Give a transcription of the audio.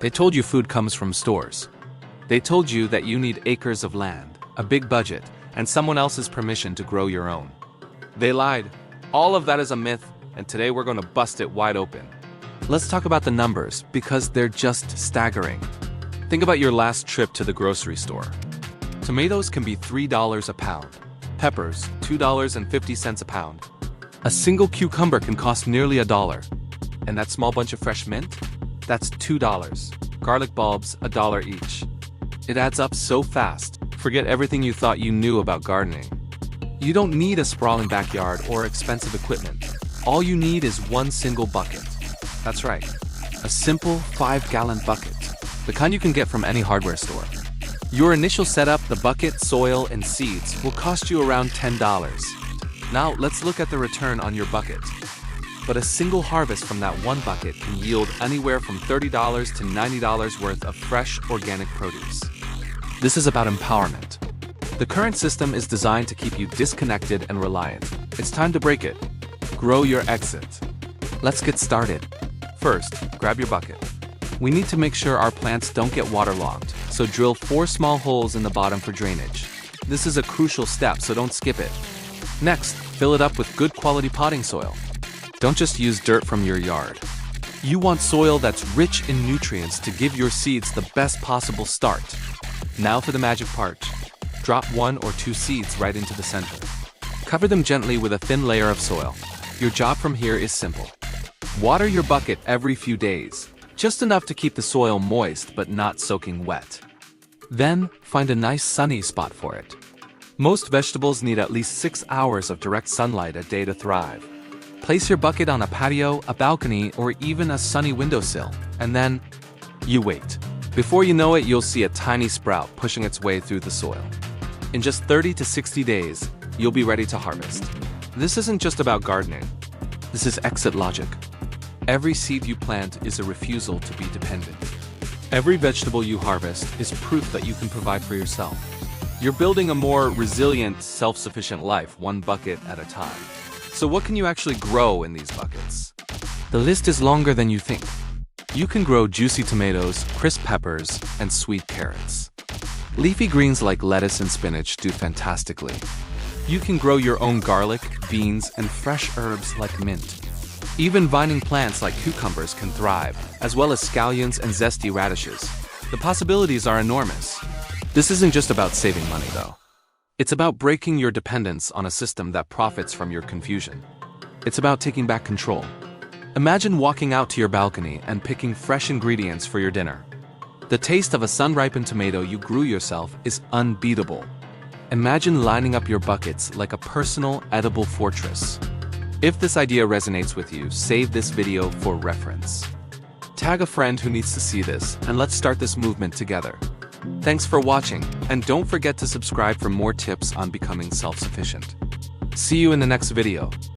They told you food comes from stores. They told you that you need acres of land, a big budget, and someone else's permission to grow your own. They lied. All of that is a myth, and today we're going to bust it wide open. Let's talk about the numbers, because they're just staggering. Think about your last trip to the grocery store. Tomatoes can be $3 a pound. Peppers, $2.50 a pound. A single cucumber can cost nearly $1. And that small bunch of fresh mint? That's $2. Garlic bulbs, $1 each. It adds up so fast. Forget everything you thought you knew about gardening. You don't need a sprawling backyard or expensive equipment. All you need is one single bucket. That's right, a simple 5-gallon bucket, the kind you can get from any hardware store. Your initial setup, the bucket, soil, and seeds, will cost you around $10. Now let's look at the return on your bucket. But a single harvest from that one bucket can yield anywhere from $30 to $90 worth of fresh, organic produce. This is about empowerment. The current system is designed to keep you disconnected and reliant. It's time to break it. Grow your exit. Let's get started. First, grab your bucket. We need to make sure our plants don't get waterlogged, so drill 4 small holes in the bottom for drainage. This is a crucial step, so don't skip it. Next, fill it up with good quality potting soil. Don't just use dirt from your yard. You want soil that's rich in nutrients to give your seeds the best possible start. Now for the magic part. Drop 1 or 2 seeds right into the center. Cover them gently with a thin layer of soil. Your job from here is simple. Water your bucket every few days, just enough to keep the soil moist but not soaking wet. Then, find a nice sunny spot for it. Most vegetables need at least 6 hours of direct sunlight a day to thrive. Place your bucket on a patio, a balcony, or even a sunny windowsill, and then you wait. Before you know it, you'll see a tiny sprout pushing its way through the soil. In just 30 to 60 days, you'll be ready to harvest. This isn't just about gardening. This is exit logic. Every seed you plant is a refusal to be dependent. Every vegetable you harvest is proof that you can provide for yourself. You're building a more resilient, self-sufficient life, one bucket at a time. So what can you actually grow in these buckets? The list is longer than you think. You can grow juicy tomatoes, crisp peppers, and sweet carrots. Leafy greens like lettuce and spinach do fantastically. You can grow your own garlic, beans, and fresh herbs like mint. Even vining plants like cucumbers can thrive, as well as scallions and zesty radishes. The possibilities are enormous. This isn't just about saving money, though. It's about breaking your dependence on a system that profits from your confusion. It's about taking back control. Imagine walking out to your balcony and picking fresh ingredients for your dinner. The taste of a sun-ripened tomato you grew yourself is unbeatable. Imagine lining up your buckets like a personal, edible fortress. If this idea resonates with you, save this video for reference. Tag a friend who needs to see this, and let's start this movement together. Thanks for watching, and don't forget to subscribe for more tips on becoming self-sufficient. See you in the next video.